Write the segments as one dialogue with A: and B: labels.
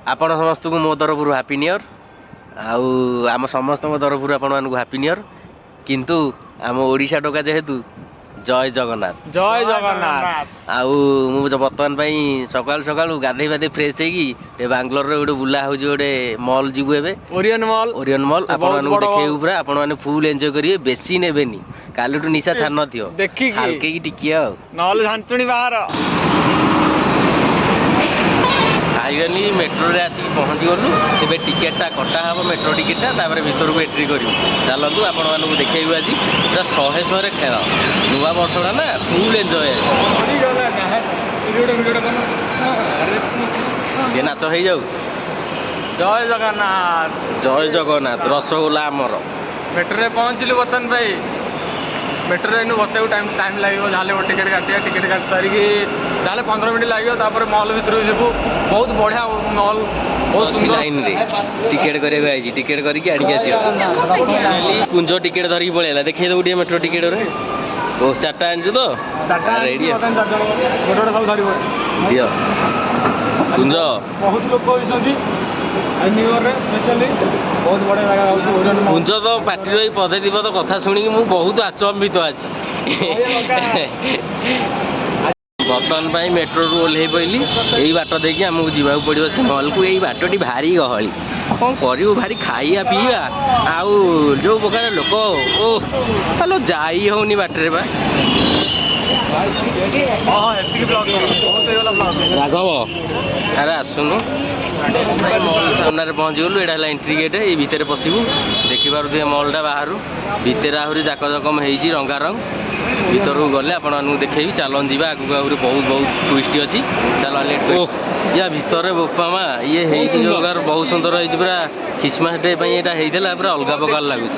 A: आपण समस्त को मो तरफ हैप्पी न्यू ईयर आम समस्त तरफ आपण मानक हैप्पी न्यू ईयर किंतु आम ओडिशा टोका जेहेतु जय जगन्नाथ
B: जय जगन्नाथ
A: बर्तमान सकाल सकाल गाधे बाधे फ्रेश होगी बांग्लोर गोटे बुला हो मॉल जीवु एबे
B: ओरियन मॉल
A: आपण देखिए पूरा आपण माने फुल एंजॉय करिए बेसी नेबेनी कालुटू निशा छान नथियो
B: देखि
A: हल्के की टिकिया
B: नहले झांचुणी बाहर
A: फाइनाली मेट्रो रे आसी पहुँची गलु तेरे टिकेटा कटा हम मेट्रो टिकेटा भीतर को एंट्री करूँ चलतु आपण मानक देखू आज पूरा 100 खेल नुआ वर्षटा ना फुल एंजॉय ये नाच हो जाऊ
B: जय
A: जगन्नाथ रसगोला आमर
B: मेट्रो रे पहुँचलु बर्तन भाई मेट्रो रे बस टाइम लगे जहाँ टिकेट काटिया टिकेट काट सारिकी जहाँ 15 मिनट लगे मॉल भर जीवु बहुत बढ़िया मॉल बहुत सुंदर
A: लाइन रे टिकेट करके आई टिकेट करके आड़ी आस कुंज टिकेट धरिकी पड़ेगा देखिए दो मेट्रो टिकेट रे ओ 4टा आनछु तो रेडी दियो कुंज
B: बहुत लोक होइसंती न्यू ईयर रे स्पेशली बहुत बड़ा जगह होउछ
A: कुंज तो पार्टी रो पदे दिबो तो कथा सुनी मु बहुत अचंबित आज बर्तमान मेट्रो रू ओल्हे पड़ी यही बाट देखिए आमको जावाक पड़ो से मॉल को यही बाटी भारी गहली कौन करूँ भारी खाइया पीवा आउ जो प्रकार लोक ओह हेलो जाई होनी बाटरे बा राघव अरे आसुनु मॉल सामने पहुँची गलु यहाँ एंट्री गेट ये भितर पशु देखिपे मॉलटा बाहर भितर आहरी जाकजकम होती रंगारंग भीतर को गले आपण देखी चलन जावा आगू आहरी बहुत बहुत ट्विस्ट अच्छी चल या भितर बोपा मा ये जगार बहुत सुंदर होती पूरा क्रिसमस डे यहाँ होता पूरा अलग प्रकार लगुच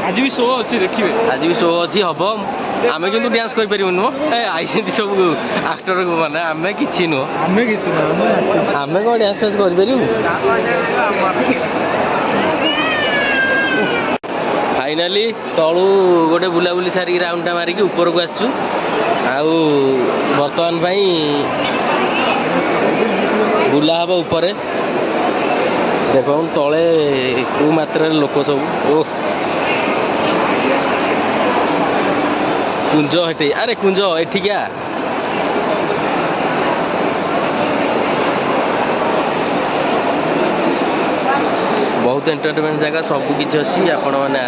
B: आज भी शो अच्छी देखिए
A: आज भी शो अच्छी हम आम कि डांस कर नुह आई सब आक्टर मैंने आम कि नुह आम कौन डांस फांस कर फाइनाली तलू गोटे बुलाबुली सारिक राउंडटा मारिक ऊपर को आसचु बर्तमान बुला हम ऊपर देख तले कौ मात्रा लोक सब ओह कुंज हेटे अरे कुंज एठिका बहुत एंटरटेनमेंट जगह सबकि अच्छी आपण मैंने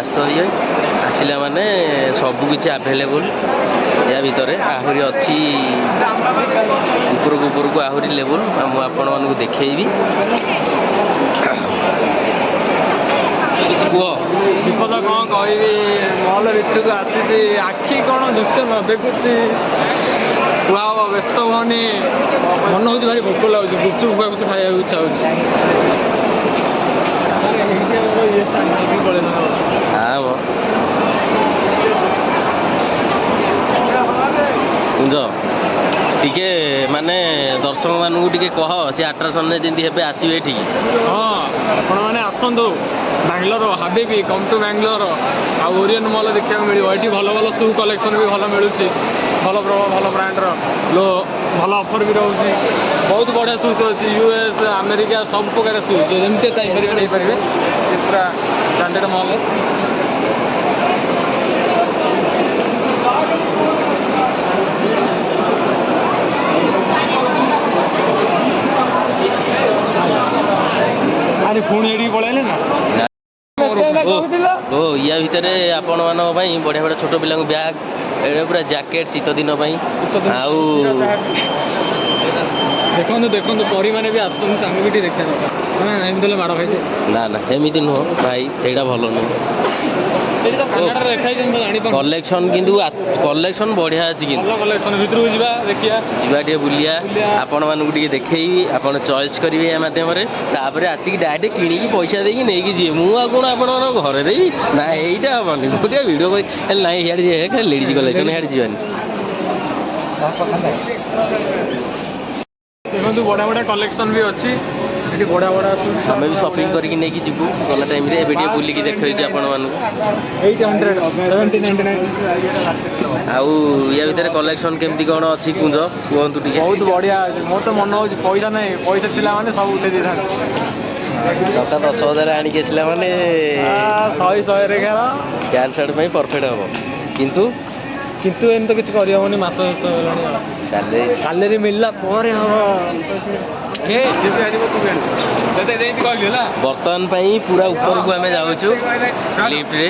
A: आसला माने सबकि आभेलेबल या भितर आहरी अच्छी ऊपर को आहरी लेवल आपण मानक देखी कह
B: विपद कौन कह मॉल भर को आसी आखि कौन दृश्य न देखुची कुआ व्यस्त होनी मन हो भारी भोक लगुच गुपचुप खाया इच्छा हो
A: कुंज टिके माने दर्शक मानू टिके कह से आट्राक्शन जमी हे आसवे ठीक
B: हाँ आपण मैंने आसतु बांग्लोर हाबेबी कम टू बांग्लोर आ ओरियन मॉल देखा मिले ये भल भल शू कलेक्शन भी भल मिलूँ भल भल ब्रांडर लो भल ऑफर भी रोचे बहुत बढ़िया शूज अच्छी यूएस अमेरिका सब प्रकार शूज जमी चाहिए नहीं पारे पूरा ब्रांडेड मॉल अरे पुणी एडी पळाइले ना
A: ओ या भितर आपण मान बढ़िया बढ़िया छोट पिला बैग एडे पूरा जैकेट शीत दिन आउ
B: देखो देखो परी मैंने भी आसुँच भी देखा एमती माड़ खाई
A: ना ना एमती नुह भाई यहाँ भल नुह कलेक्शन किंतु कलेक्शन बढ़िया अच्छी
B: कलेक्शन भीतर देखिए
A: जावा बुलिया आपण मानक देखी आप चॉइस करेंगे या मध्यम आसिक डायरेक्ट किणिकी पैसा देकी नहीं जी मुझे कौन आप घर देवी ना यहीटा हेनी गोटे भिडियो ना इे लेडीज कलेक्शन इे जावानी
B: देखो बढ़िया बढ़िया कलेक्शन भी अच्छी ଏଠି ବଢ଼ିଆ ବଢ଼ିଆ
A: ଆମେ ବି ସପିଂ କରିକି ନେଇକି ଯିବୁ ଗଲା ଟାଇମ୍ରେ। ଏବେ ଟିକେ ବୁଲିକି ଦେଖେଇଛୁ ଆପଣମାନଙ୍କୁ।
B: 800 1799
A: ଆଉ ୟା ଭିତରେ କଲେକ୍ସନ୍ କେମିତି କ'ଣ ଅଛି କୁଞ୍ଜ କୁହନ୍ତୁ ଟିକେ।
B: ବହୁତ ବଢ଼ିଆ ଅଛି। ମୋର ତ ମନେ ହେଉଛି ପଇସା ନାହିଁ, ପଇସା ଥିଲା ମାନେ ସବୁ ଉଠେଇ ଦେଇଥାନ୍ତି।
A: ଟଙ୍କା 10,000 ଆଣିକି ଆସିଲା ମାନେ
B: 100ରେ ଖେଳ।
A: ପ୍ୟାଣ୍ଟ ସାର୍ଟ ପାଇଁ ପରଫେକ୍ଟ ହେବ। କିନ୍ତୁ
B: ଏମିତି ତ କିଛି କରିହେବନି, ମାସ ଶେଷ ହେଲାଣି ଆଉ। ସାଲେରୀ ମିଳିଲା ପରେ ହବ।
A: ବର୍ତ୍ତମାନ ପାଇଁ ପୁରା ଉପରକୁ ଆମେ ଯାଉଛୁ ଲିଫ୍ଟରେ।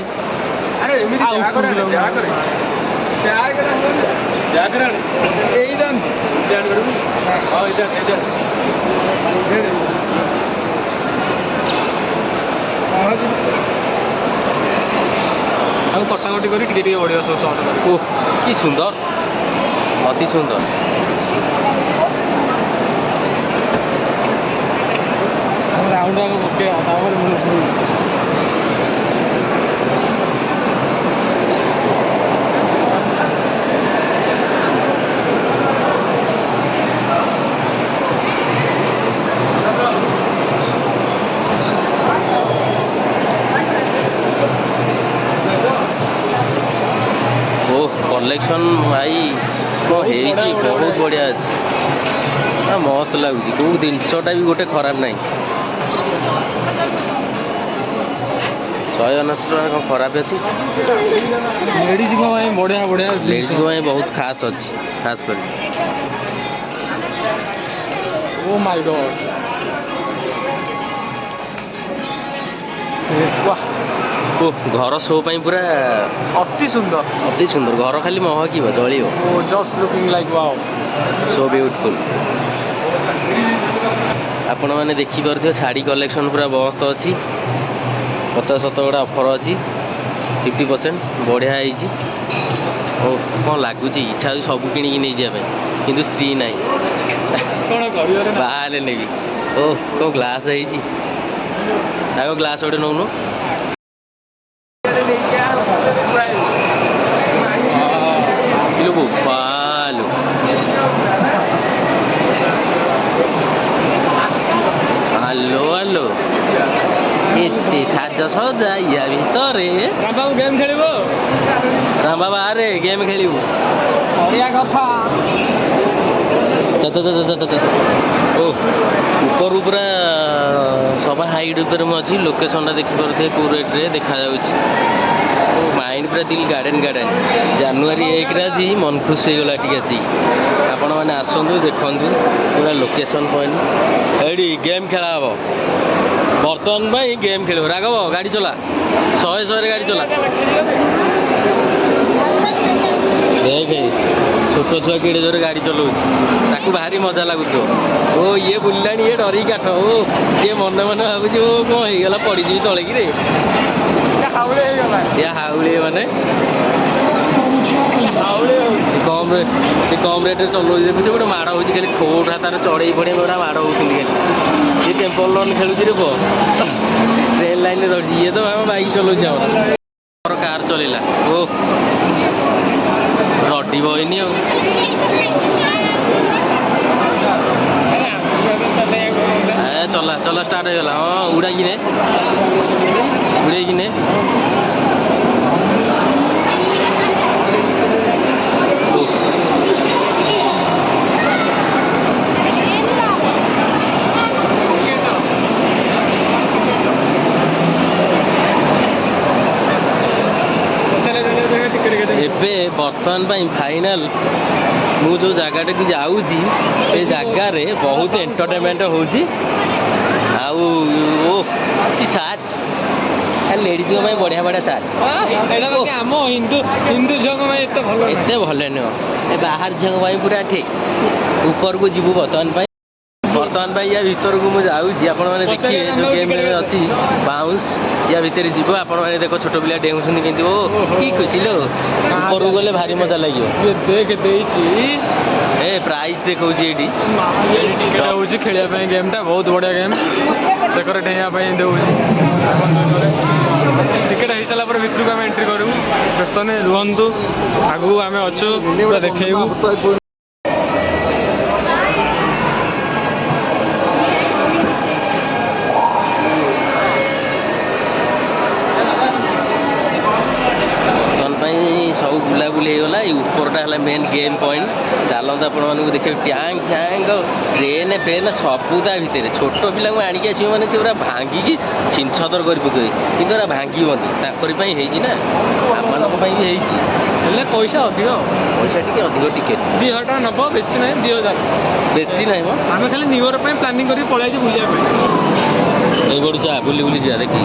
B: ଆଉ କଟାକଟି କରି ଟିକେ ଟିକେ ବଢ଼ିବ ସବୁ ସର୍ଟ କରି।
A: ଓଃ କି ସୁନ୍ଦର, ଅତି ସୁନ୍ଦର।
B: ରାଉଣ୍ଡ ଆଗ ପକେଇବା ତାପରେ
A: କଲେକ୍ସନ୍ ଭାଇ କ'ଣ ହେଇଛି, ବହୁତ ବଢ଼ିଆ ଅଛି। ମସ୍ତ ଲାଗୁଛି, କେଉଁ ଜିନିଷଟା ବି ଗୋଟେ ଖରାପ ନାହିଁ। 199 ଟଙ୍କା କ'ଣ ଖରାପ ଅଛି?
B: ଲେଡ଼ିଜ୍ଙ୍କ ପାଇଁ ବଢ଼ିଆ ବଢ଼ିଆ
A: ଲେଡ଼ିଜ୍ଙ୍କ ପାଇଁ ବହୁତ ଖାସ୍ ଅଛି, ଖାସ୍ କରି।
B: ଓ ମାଇ ଗଡ୍,
A: ଓ ଘର ଶୋ ପାଇଁ ପୁରା
B: ଅତି ସୁନ୍ଦର,
A: ଅତି ସୁନ୍ଦର। ଘର ଖାଲି ମହକିବ, ଜଳିବ।
B: Oh just looking like wow,
A: so beautiful. ଆପଣମାନେ ଦେଖିପାରୁଥିବେ ଶାଢ଼ୀ କଲେକ୍ସନ୍ ପୁରା ମସ୍ତ ଅଛି। 50-70 ଅଫର୍ ଅଛି, 50%। ବଢ଼ିଆ ହେଇଛି। ଓ କ'ଣ ଲାଗୁଛି, ଇଚ୍ଛା ହେଉଛି ସବୁ କିଣିକି ନେଇଯିବା ପାଇଁ, କିନ୍ତୁ ସ୍ତ୍ରୀ ନାହିଁ।
B: କ'ଣ କରିବ
A: ବାହା ହେଲେ ନେବି। ଓ କ'ଣ ଗ୍ଲାସ୍ ହେଇଛି, ତାଙ୍କ ଗ୍ଲାସ୍ ଗୋଟେ ନେଉନୁ। ପାଲୁ ହ୍ୟାଲୋ ହ୍ୟାଲୋ, ଏତେ ସାଜସଜା ୟା ଭିତରେ।
B: ଗେମ୍ ଖେଳିବ?
A: ରାମ୍ବା ବାହାରେ ଗେମ୍ ଖେଳିବୁ,
B: ବଢ଼ିଆ କଥା।
A: ଓ ଉପରୁ ପୁରା ସଭା ହାଇଟ୍ ଉପରେ ମୁଁ ଅଛି। ଲୋକେସନ୍ଟା ଦେଖିପାରୁଥିବେ କେଉଁ ରେଟ୍ରେ ଦେଖାଯାଉଛି। ଓ ମାଇଣ୍ଡ ପୁରା ଦିଲ୍ ଗାର୍ଡ଼େନ୍ ଗାର୍ଡ଼େନ୍। ଜାନୁଆରୀ 1ରେ ଆଜି ମନ ଖୁସି ହେଇଗଲା ଟିକେ ଆସିକି। ଆପଣମାନେ ଆସନ୍ତୁ, ଦେଖନ୍ତୁ ପୁରା ଲୋକେସନ୍ ପଏଣ୍ଟ। ଏଇଠି ଗେମ୍ ଖେଳା ହେବ ବର୍ତ୍ତମାନ ପାଇଁ। ଗେମ୍ ଖେଳିବ। ରାଘବ ଗାଡ଼ି ଚଲା, 100-100ରେ ଗାଡ଼ି ଚଲା। ଦେଖେ ଛୋଟ ଛୁଆ କେଡ଼େ ଜୋରେ ଗାଡ଼ି ଚଲାଉଛି, ତାକୁ ଭାରି ମଜା ଲାଗୁଥିବ। ଓ ଇଏ ବୁଲିଲାଣି, ଇଏ ଡରିକି କାଠ। ଓ ସିଏ ମନେ ମନେ ଭାବୁଛି ଓ କ'ଣ ହେଇଗଲା, ପଡ଼ିଯିବି ତଳେକିରେ। ସିଏ ହାଉଳି ମାନେ କମ୍ ରେଟ୍ରେ ଚଲାଉଛି। ଦେଖୁଛି ଗୋଟେ ମାଡ଼ ହେଉଛି ଖାଲି, ଠୋଠା ତାର ଚଢ଼େଇ ପଡ଼ିଆ ଗୁଡ଼ା ମାଡ଼ ହେଉଛନ୍ତି ଖାଲି। ଇଏ ଟେମ୍ପଲ୍ ରନ୍ ଖେଳୁଛି ରେ ପୁଅ, ଟ୍ରେନ୍ ଲାଇନ୍ରେ ଧରିଛି। ଇଏ ତ ଆମ ବାଇକ୍ ଚଲାଉଛି, ଆମର କାର୍ ଚଲେଇଲା। ଓ ରଡ଼ି ବହିନି ଆଉ। ଚଲା ଚଲା ଷ୍ଟାର୍ଟ ହେଇଗଲା। ହଁ ଉଡ଼ାଇକିନେ ଉଡ଼େଇକିନେ। ଏବେ ବର୍ତ୍ତମାନ ପାଇଁ ଫାଇନାଲ୍ ମୁଁ ଯେଉଁ ଜାଗାଟାକୁ ଯାଉଛି, ସେ ଜାଗାରେ ବହୁତ ଏଣ୍ଟରଟେନମେଣ୍ଟ ହେଉଛି। ଆଉ ଓ କି ସାର୍ଟ, ଲେଡ଼ିଜ୍ଙ୍କ ପାଇଁ ବଢ଼ିଆ ବଢ଼ିଆ ସାର୍ଟ।
B: ଆମ ହିନ୍ଦୁ ଝିଅଙ୍କ ପାଇଁ ଏତେ ଭଲ
A: ନୁହଁ, ଏ ବାହାର ଝିଅଙ୍କ ପାଇଁ ପୁରା ଠିକ୍। ଉପରକୁ ଯିବୁ ବର୍ତ୍ତମାନ ପାଇଁ। ୟା ଭିତରକୁ ମୁଁ ଯାଉଛି। ଆପଣମାନେ ଦେଖିବେ ଯେଉଁ ଗେମ୍ ଅଛି ବାଉନ୍ସ, ୟା ଭିତରେ ଯିବ। ଆପଣମାନେ ଦେଖ ଛୋଟ ପିଲା ଡେଉଁଛନ୍ତି କେମିତି। ଓ କି ଖୁସି ଲୋ, ଉପରକୁ ଗଲେ ଭାରି ମଜା ଲାଗିବ।
B: ଦେଖ ଦେଇଛି
A: ଏ ପ୍ରାଇସ୍ ଦେଖାଉଛି ଏଇଠି।
B: ଟିକେଟ୍ ହେଉଛି ଖେଳିବା ପାଇଁ। ଗେମ୍ଟା ବହୁତ ବଢ଼ିଆ ଗେମ୍। ସେକରେ ଡେଇଁବା ପାଇଁ ଦେଉଛି। ଟିକେଟ୍ ହେଇସାରିଲା ପରେ ଭିତରକୁ ଆମେ ଏଣ୍ଟ୍ରି କରିବୁ। ବ୍ୟସ୍ତ ନାହିଁ, ରୁହନ୍ତୁ, ଆଗକୁ ଆମେ ଅଛୁ, ପୁରା ଦେଖେଇବୁ।
A: ହେଲା ମେନ୍ ଗେମ୍ ପଏଣ୍ଟ। ଚାଲନ୍ତୁ ଆପଣମାନଙ୍କୁ ଦେଖିବେ ଟ୍ୟାଙ୍କ ଫ୍ୟାଙ୍କ ଟ୍ରେନ୍ ଫ୍ରେନ୍ ସବୁ ତା ଭିତରେ। ଛୋଟ ପିଲାଙ୍କୁ ଆଣିକି ଆସିବ ମାନେ ସେ ପୁରା ଭାଙ୍ଗିକି ଛିନଛତର କରି ପକେଇବେ, କିନ୍ତୁ ଏରା ଭାଙ୍ଗିବନି, ତାଙ୍କରି ପାଇଁ ହେଇଛି ନା, ଆମମାନଙ୍କ ପାଇଁ ବି ହେଇଛି।
B: ହେଲେ ପଇସା ଅଧିକ,
A: ପଇସା ଟିକେ ଅଧିକ ଟିକେଟ୍
B: 2000 ଟଙ୍କା ନେବ, ବେଶୀ ନାହିଁ 2000।
A: ବେଶୀ ନାହିଁ ମ,
B: ଆମେ ଖାଲି ନ୍ୟୁ ଇୟର ପାଇଁ ପ୍ଲାନିଂ କରିକି ପଳେଇଛୁ ବୁଲିବା ପାଇଁ।
A: ଏଇପଟୁ ଯା ବୁଲି ବୁଲି ଯିବା ଦେଖି।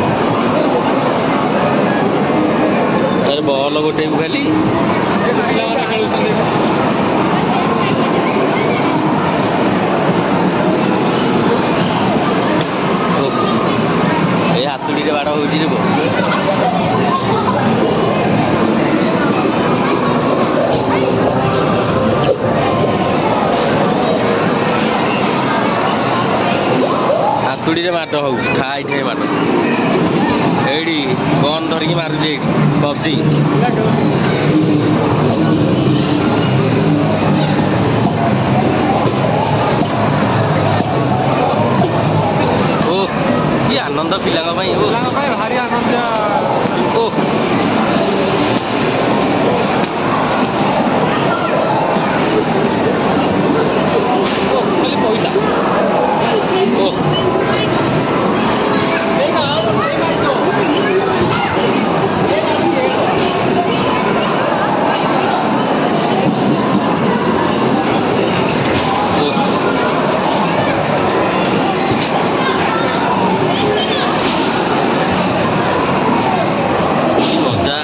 A: ତାର ବଲ୍ ଗୋଟେଇବୁ ଖାଲି।
B: ପିଲାମାନେ ଖେଳୁଛନ୍ତି।
A: ଏ ହାତୁଡ଼ିରେ ବାଡ଼ ହେଉଛି ରେ ପୁଅ। ହାତୁଡ଼ିରେ ମାଡ଼ ହେଉଛି, ଠାଇ ଠାଇ ମାଡ଼। ଏଇଠି ଗନ୍ ଧରିକି ମାରୁଛି ଏଇଠି ପବଜି। ଓ କି ଆନନ୍ଦ ପିଲାଙ୍କ ପାଇଁ। ଓ
B: ପିଲାଙ୍କ ପାଇଁ ଭାରି ଆନନ୍ଦ।
A: ଓ
B: ଖାଲି ପଇସା।
A: ଓ ମଜା।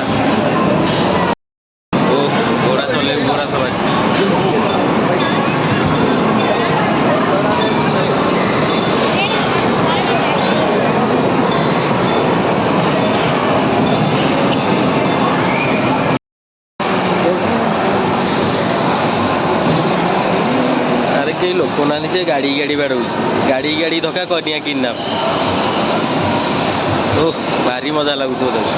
A: ଓ ଘୋଡ଼ା ଚଲେଇବୁ, ଘୋଡ଼ା ସବାରି। ଆରେ କେହି ଲୋକ ନାହାନ୍ତି, ସେ ଗାଡ଼ି ବାଡ଼ଉଛି, ଗାଡ଼ି ଧକ୍କା କରିନିଆ କିଡନାପ। ଓହ ଭାରି ମଜା ଲାଗୁଥିବ ତାକୁ।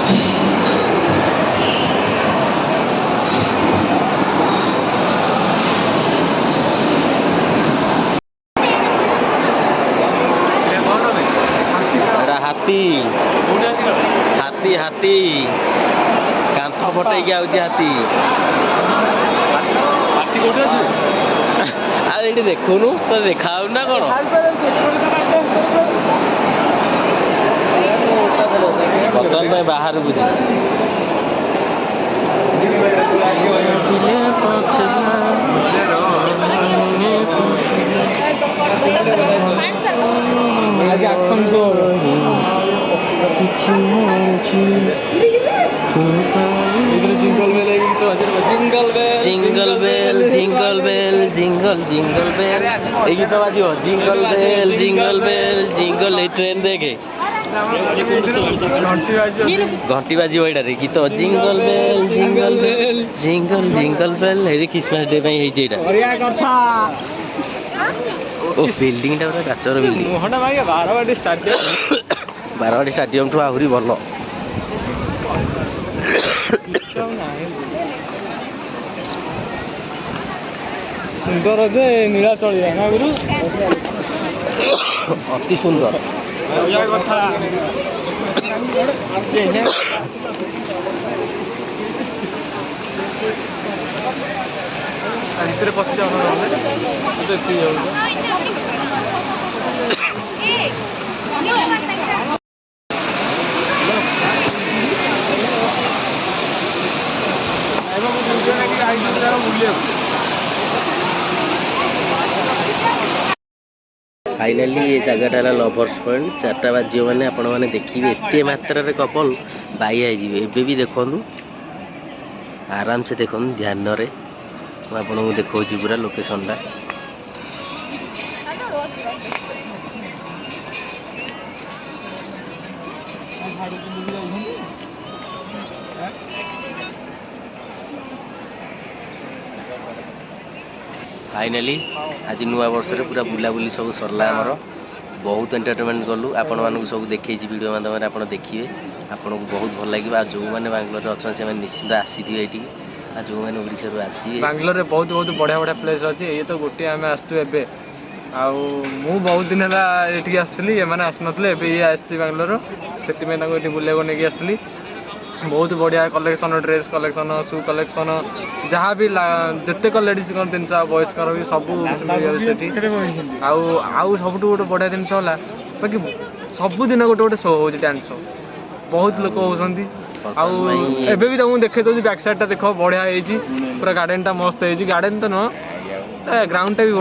A: ଏଟା ହାତୀ, ହାତୀ ହାତୀ କାନ୍ଥ ଫଟେଇକି ଆଉଛି ହାତୀ।
B: କୋଉଠି ଅଛି?
A: ଆଉ ଏଇଠି ଦେଖୁନୁ, ତ ଦେଖାଯାଉନି ନା କ'ଣ? ବର୍ତ୍ତମାନ ପାଇଁ ବାହାରକୁ ଯିବି।
B: ଆଜି ଆକ୍ସନ ଶୋ ହବ। ଜିଙ୍ଗଲ ବେଲ ଏଇ ଗୀତ ବାଜିବ। ଜିଙ୍ଗଲ ବେଲ
A: ଜିଙ୍ଗଲ ବେଲ ଜିଙ୍ଗଲ ବେଲ ଜିଙ୍ଗଲ ଜିଙ୍ଗଲ ବେଲ ଏଇ ଗୀତ ବାଜିବ। ଜିଙ୍ଗଲ ବେଲ ଜିଙ୍ଗଲ ବେଲ ଜିଙ୍ଗଲ। ଏଇ ଟ୍ରେନ୍ ଦେଖେ ଘଣ୍ଟି ବାଜିବ ଏଇଟାରେ ଗୀତ। ଜିଙ୍ଗଲ ବେଲ ଜିଙ୍ଗଲ ବେଲ ଜିଙ୍ଗଲ ଜିଙ୍ଗଲ ବେଲ। ଏଇ ଖ୍ରୀଷ୍ଟମାସ ଡେ ପାଇଁ ହେଇଛି ଏଇଟା। ଓ ବିଲ୍ଡିଂଟା ପୁରା କାଚର ବିଲ୍ଡିଂ।
B: ବାରବାଟୀ ଷ୍ଟାଡିୟମ।
A: ବାରବାଟୀ ଷ୍ଟାଡିୟମଠୁ ଆହୁରି ଭଲ।
B: ସୁନ୍ଦର ଯେ ନୀଳାଚଳିଆ ନା ଗୁରୁ।
A: ଅତି ସୁନ୍ଦର।
B: କଥା ଭିତରେ ପଶି ଯାଉନ ନହେଲେ ଏତିକି ଯାଉଛି।
A: फाइनाली ये जगह है लवर्स पॉइंट। 4टा बाजियो मैंने आपण मैंने देखिए एते मात्रा कपल बाई आई एबे भी देखूँ आराम से देखूँ ध्यान रे आपको देखा पूरा लोकेशन टा। फाइनाली आज नुआ वर्ष रे पूरा बुलाबुली सब सरला आमर। बहुत एंटरटेनमेंट कलु आपण मानक सब देखी वीडियो माध्यम आप देखिए आपको बहुत भल लगे। जो मैंने बांग्लोर अच्छा से निश्चिंत आसी ये जो मैंने ओडिशा आसी
B: बांग्लोर रे बहुत बहुत बढ़िया बढ़िया प्लेस अच्छी। ये तो गोटे आम आसचु एबे आउ मु बहुत दिन है ये आसती एम आसनते ये आसी बांग्लोर से बुलाक नहीं आसती। बहुत बढ़िया collection dress collection shoe collection जहाँ भी जितेक लेडीज जिनस बयस्कर भी सब सेठी आउ सब गोटे बढ़िया जिन है बाकी सबुदिन गोटे गोटे शो हो डांस शो बहुत लोक होती आबे भी तुमको देखे दूसरी बैक साइड टा देख बढ़िया पूरा गार्डन टा मस्त है गार्डन तो नुह ग्राउंड टा भी